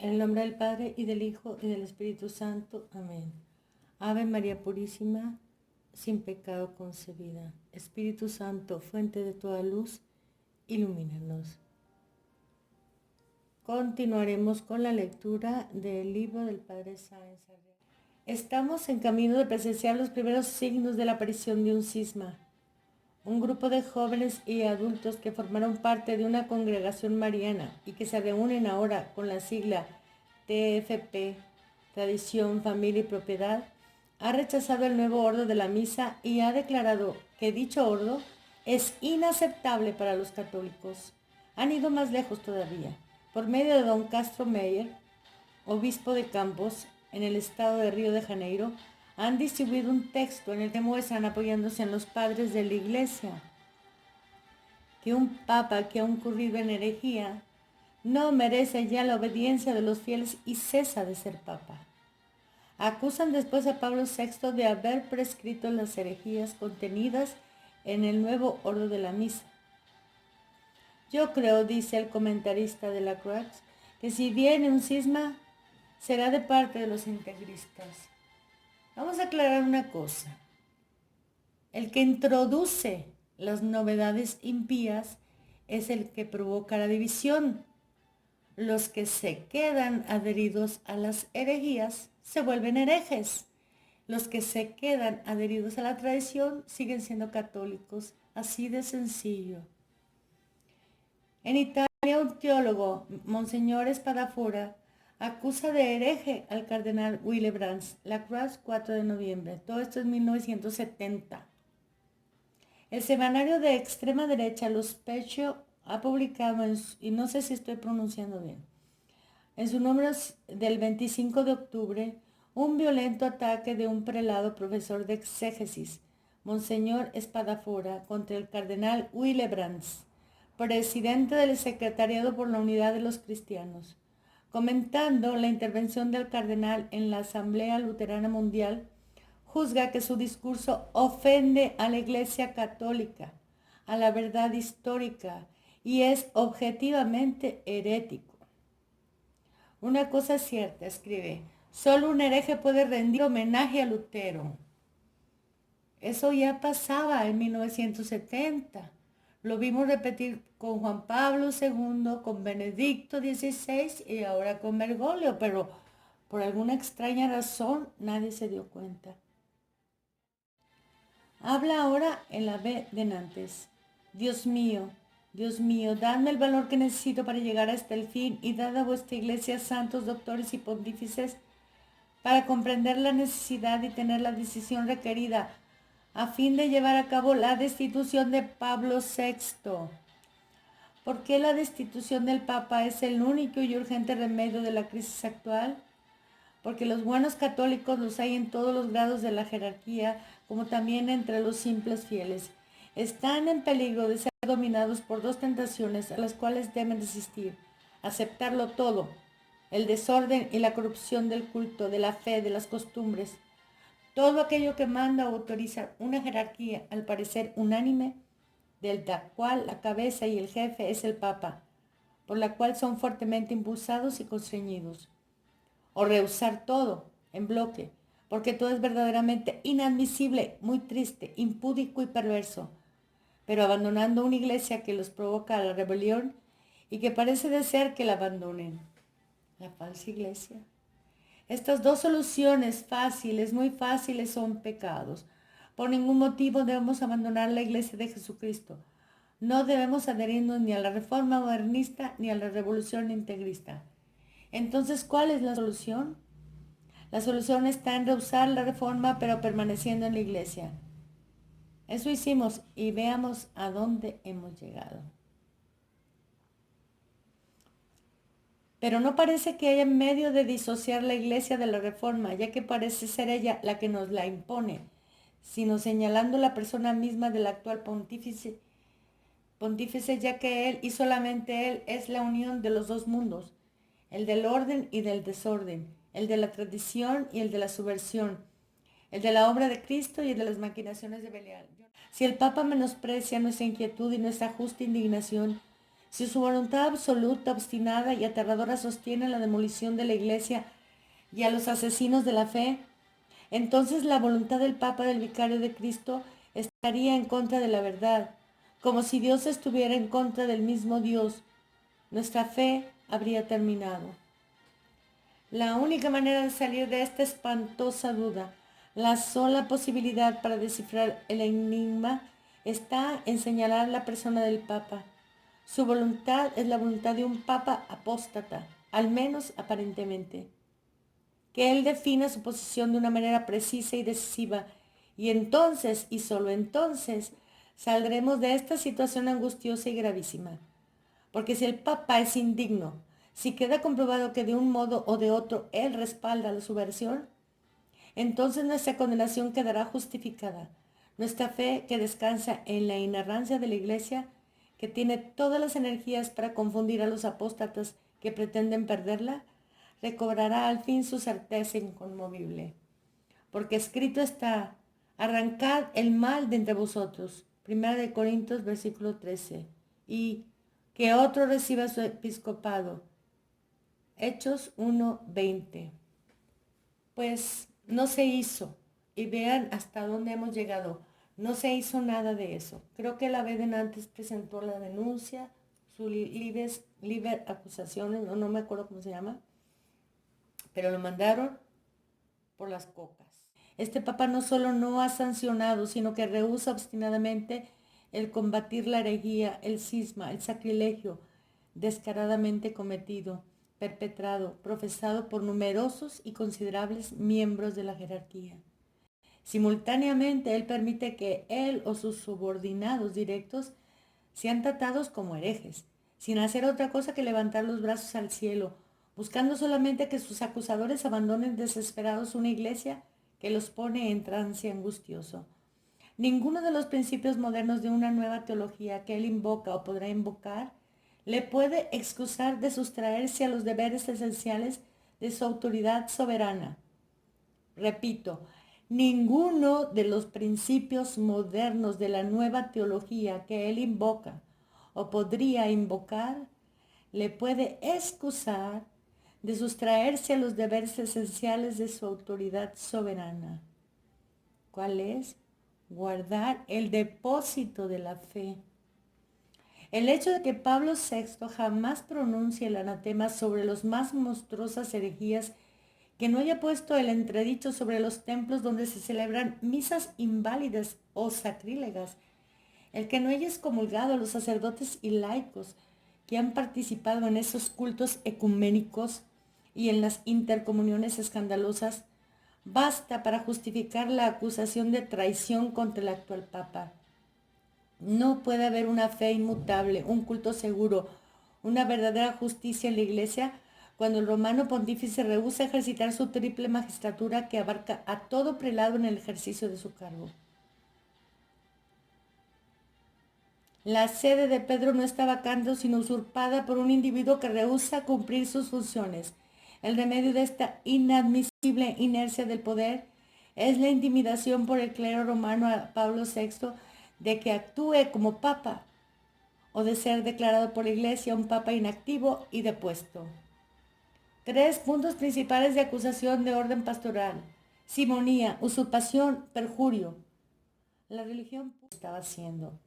En el nombre del Padre, y del Hijo, y del Espíritu Santo. Amén. Ave María Purísima, sin pecado concebida. Espíritu Santo, fuente de toda luz, ilumínanos. Continuaremos con la lectura del libro del Padre Sáenz. Estamos en camino de presenciar los primeros signos de la aparición de un cisma. Un grupo de jóvenes y adultos que formaron parte de una congregación mariana y que se reúnen ahora con la sigla TFP, Tradición, Familia y Propiedad, ha rechazado el nuevo ordo de la misa y ha declarado que dicho ordo es inaceptable para los católicos. Han ido más lejos todavía. Por medio de don Castro Meyer, obispo de Campos, en el estado de Río de Janeiro, han distribuido un texto en el que muestran, apoyándose en los padres de la Iglesia, que un papa que ha incurrido en herejía no merece ya la obediencia de los fieles y cesa de ser papa. Acusan después a Pablo VI de haber prescrito las herejías contenidas en el nuevo ordo de la misa. Yo creo, dice el comentarista de la Croix, que si viene un cisma, será de parte de los integristas. Vamos a aclarar una cosa. El que introduce las novedades impías es el que provoca la división. Los que se quedan adheridos a las herejías se vuelven herejes. Los que se quedan adheridos a la tradición siguen siendo católicos. Así de sencillo. En Italia, un teólogo, Monseñor Spadafora, acusa de hereje al cardenal Willebrands, La Croix, 4 de noviembre. Todo esto es 1970. El semanario de extrema derecha, Los Pecho, ha publicado, y no sé si estoy pronunciando bien, en su número del 25 de octubre, un violento ataque de un prelado profesor de exégesis, Monseñor Spadafora, contra el cardenal Willebrands, presidente del Secretariado por la Unidad de los Cristianos. Comentando la intervención del cardenal en la Asamblea Luterana Mundial, juzga que su discurso ofende a la Iglesia Católica, a la verdad histórica, y es objetivamente herético. Una cosa es cierta, escribe, solo un hereje puede rendir homenaje a Lutero. Eso ya pasaba en 1970. Lo vimos repetir con Juan Pablo II, con Benedicto XVI y ahora con Bergoglio, pero por alguna extraña razón nadie se dio cuenta. Habla ahora en la B de Nantes. Dios mío, dadme el valor que necesito para llegar hasta el fin y dad a vuestra iglesia santos, doctores y pontífices para comprender la necesidad y tener la decisión requerida a fin de llevar a cabo la destitución de Pablo VI. ¿Por qué la destitución del Papa es el único y urgente remedio de la crisis actual? Porque los buenos católicos los hay en todos los grados de la jerarquía, como también entre los simples fieles. Están en peligro de ser dominados por dos tentaciones a las cuales deben resistir: aceptarlo todo, el desorden y la corrupción del culto, de la fe, de las costumbres. Todo aquello que manda o autoriza una jerarquía, al parecer unánime, de la cual la cabeza y el jefe es el Papa, por la cual son fuertemente impulsados y constreñidos. O rehusar todo en bloque, porque todo es verdaderamente inadmisible, muy triste, impúdico y perverso, pero abandonando una iglesia que los provoca a la rebelión y que parece desear que la abandonen. La falsa iglesia. Estas dos soluciones fáciles, muy fáciles, son pecados. Por ningún motivo debemos abandonar la iglesia de Jesucristo. No debemos adherirnos ni a la reforma modernista ni a la revolución integrista. Entonces, ¿cuál es la solución? La solución está en rehusar la reforma, pero permaneciendo en la iglesia. Eso hicimos y veamos a dónde hemos llegado. Pero no parece que haya medio de disociar la iglesia de la reforma, ya que parece ser ella la que nos la impone, sino señalando la persona misma del actual pontífice, ya que él y solamente él es la unión de los dos mundos, el del orden y del desorden, el de la tradición y el de la subversión, el de la obra de Cristo y el de las maquinaciones de Belial. Si el Papa menosprecia nuestra inquietud y nuestra justa indignación, Si su voluntad absoluta, obstinada y aterradora sostiene la demolición de la Iglesia y a los asesinos de la fe, entonces la voluntad del Papa, del Vicario de Cristo, estaría en contra de la verdad, como si Dios estuviera en contra del mismo Dios. Nuestra fe habría terminado. La única manera de salir de esta espantosa duda, la sola posibilidad para descifrar el enigma, está en señalar la persona del Papa. Su voluntad es la voluntad de un Papa apóstata, al menos aparentemente. Que él defina su posición de una manera precisa y decisiva, y entonces, y solo entonces, saldremos de esta situación angustiosa y gravísima. Porque si el Papa es indigno, si queda comprobado que de un modo o de otro él respalda la subversión, entonces nuestra condenación quedará justificada. Nuestra fe, que descansa en la inerrancia de la Iglesia, que tiene todas las energías para confundir a los apóstatas que pretenden perderla, recobrará al fin su certeza inconmovible. Porque escrito está, arrancad el mal de entre vosotros. 1 Corintios versículo 13. Y que otro reciba su episcopado. Hechos 1:20. Pues no se hizo. Y vean hasta dónde hemos llegado. No se hizo nada de eso. Creo que la Beden antes presentó la denuncia, su liber acusaciones, no me acuerdo cómo se llama, pero lo mandaron por las cocas. Este Papa no solo no ha sancionado, sino que rehúsa obstinadamente el combatir la herejía, el cisma, el sacrilegio descaradamente cometido, perpetrado, profesado por numerosos y considerables miembros de la jerarquía. Simultáneamente, él permite que él o sus subordinados directos sean tratados como herejes, sin hacer otra cosa que levantar los brazos al cielo, buscando solamente que sus acusadores abandonen desesperados una iglesia que los pone en trance angustioso. Ninguno de los principios modernos de una nueva teología que él invoca o podrá invocar le puede excusar de sustraerse a los deberes esenciales de su autoridad soberana. Repito, ninguno de los principios modernos de la nueva teología que él invoca o podría invocar le puede excusar de sustraerse a los deberes esenciales de su autoridad soberana. ¿Cuál es? Guardar el depósito de la fe. El hecho de que Pablo VI jamás pronuncie el anatema sobre las más monstruosas herejías, que no haya puesto el entredicho sobre los templos donde se celebran misas inválidas o sacrílegas, el que no haya excomulgado a los sacerdotes y laicos que han participado en esos cultos ecuménicos y en las intercomuniones escandalosas, basta para justificar la acusación de traición contra el actual Papa. No puede haber una fe inmutable, un culto seguro, una verdadera justicia en la Iglesia cuando el romano pontífice rehúsa ejercitar su triple magistratura que abarca a todo prelado en el ejercicio de su cargo. La sede de Pedro no está vacante sino usurpada por un individuo que rehúsa cumplir sus funciones. El remedio de esta inadmisible inercia del poder es la intimidación por el clero romano a Pablo VI de que actúe como papa o de ser declarado por la Iglesia un papa inactivo y depuesto. 3 puntos principales de acusación de orden pastoral: simonía, usurpación, perjurio. La religión estaba haciendo.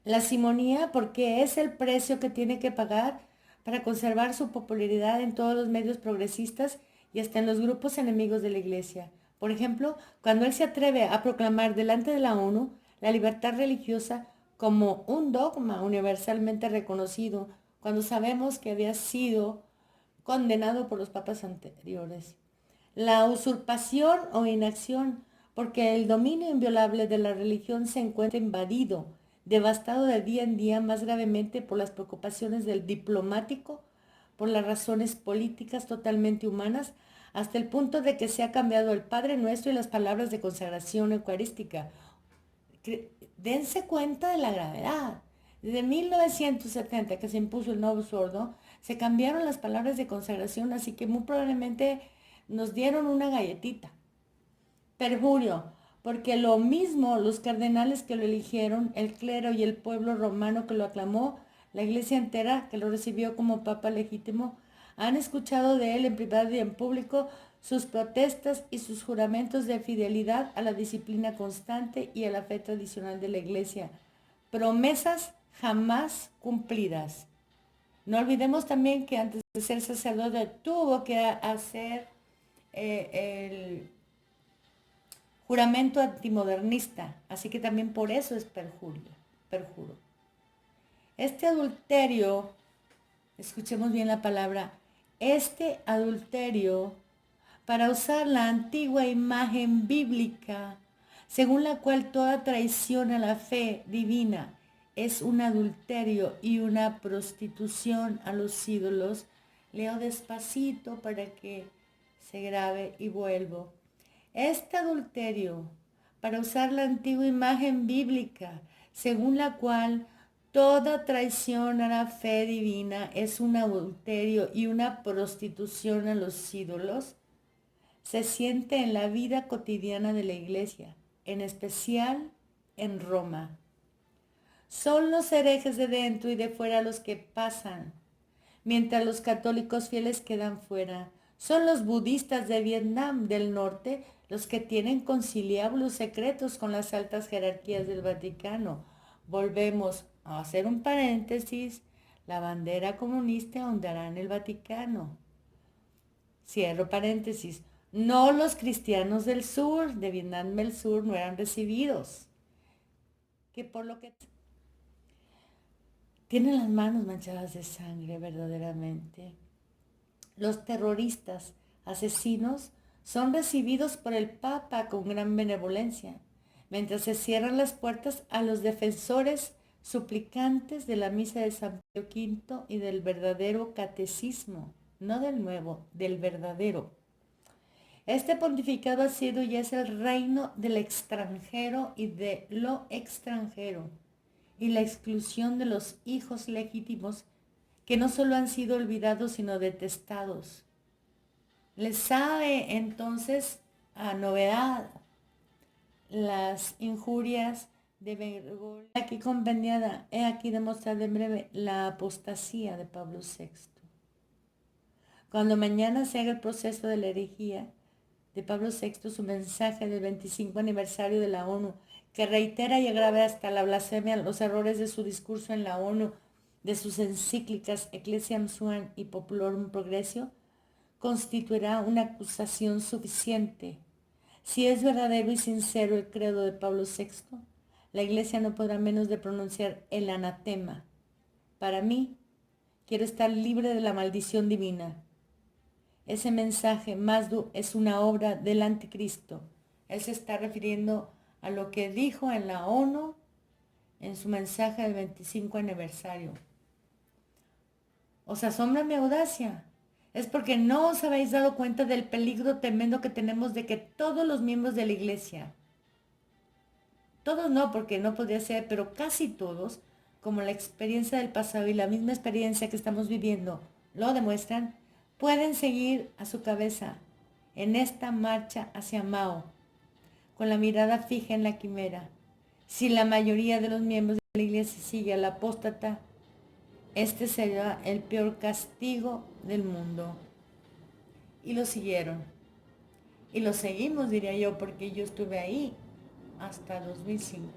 La simonía porque es el precio que tiene que pagar para conservar su popularidad en todos los medios progresistas y hasta en los grupos enemigos de la Iglesia. Por ejemplo, cuando él se atreve a proclamar delante de la ONU la libertad religiosa como un dogma universalmente reconocido, cuando sabemos que había sido condenado por los papas anteriores. La usurpación o inacción, porque el dominio inviolable de la religión se encuentra invadido, devastado de día en día más gravemente por las preocupaciones del diplomático, por las razones políticas totalmente humanas, hasta el punto de que se ha cambiado el Padre Nuestro y las palabras de consagración eucarística. Dense cuenta de la gravedad. Desde 1970 que se impuso el Novus Ordo, se cambiaron las palabras de consagración, así que muy probablemente nos dieron una galletita. Perjurio, porque lo mismo los cardenales que lo eligieron, el clero y el pueblo romano que lo aclamó, La iglesia entera, que lo recibió como papa legítimo, han escuchado de él en privado y en público sus protestas y sus juramentos de fidelidad a la disciplina constante y a la fe tradicional de la iglesia. Promesas jamás cumplidas. No olvidemos también que antes de ser sacerdote tuvo que hacer el juramento antimodernista, así que también por eso es perjuro. Este adulterio, escuchemos bien la palabra, este adulterio, para usar la antigua imagen bíblica, según la cual toda traición a la fe divina es un adulterio y una prostitución a los ídolos. Leo despacito para que se grabe y vuelvo. Este adulterio, para usar la antigua imagen bíblica, según la cual toda traición a la fe divina es un adulterio y una prostitución a los ídolos, se siente en la vida cotidiana de la iglesia, en especial en Roma. Son los herejes de dentro y de fuera los que pasan, mientras los católicos fieles quedan fuera. Son los budistas de Vietnam del Norte los que tienen conciliábulos secretos con las altas jerarquías del Vaticano. Volvemos a hacer un paréntesis. La bandera comunista ondeará en el Vaticano. Cierro paréntesis. No, los cristianos del sur, de Vietnam del Sur, no eran recibidos. Que por lo que tienen las manos manchadas de sangre verdaderamente. Los terroristas, asesinos, son recibidos por el Papa con gran benevolencia, mientras se cierran las puertas a los defensores suplicantes de la misa de San Pío V y del verdadero catecismo, no del nuevo, del verdadero. Este pontificado ha sido y es el reino del extranjero y de lo extranjero, y la exclusión de los hijos legítimos que no solo han sido olvidados sino detestados. Les sabe entonces a novedad las injurias de Bergoglio. Aquí compendiada, he aquí demostrada en breve la apostasía de Pablo VI. Cuando mañana se haga el proceso de la herejía de Pablo VI, su mensaje del 25 aniversario de la ONU, que reitera y agrava hasta la blasfemia los errores de su discurso en la ONU, de sus encíclicas Ecclesiam Suam y Populorum Progressio, constituirá una acusación suficiente. Si es verdadero y sincero el credo de Pablo VI, la Iglesia no podrá menos de pronunciar el anatema. Para mí, quiero estar libre de la maldición divina. Ese mensaje, Mazdu, es una obra del anticristo. Él se está refiriendo a lo que dijo en la ONU en su mensaje del 25 aniversario. ¿Os asombra mi audacia? Es porque no os habéis dado cuenta del peligro tremendo que tenemos de que todos los miembros de la iglesia, todos no, porque no podría ser, pero casi todos, como la experiencia del pasado y la misma experiencia que estamos viviendo lo demuestran, pueden seguir a su cabeza en esta marcha hacia Mao, con la mirada fija en la quimera. Si la mayoría de los miembros de la iglesia sigue al apóstata, este será el peor castigo del mundo. Y lo siguieron. Y lo seguimos, diría yo, porque yo estuve ahí hasta 2005.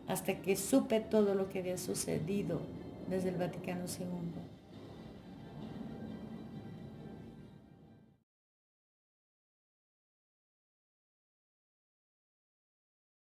Hasta que supe todo lo que había sucedido desde el Vaticano II.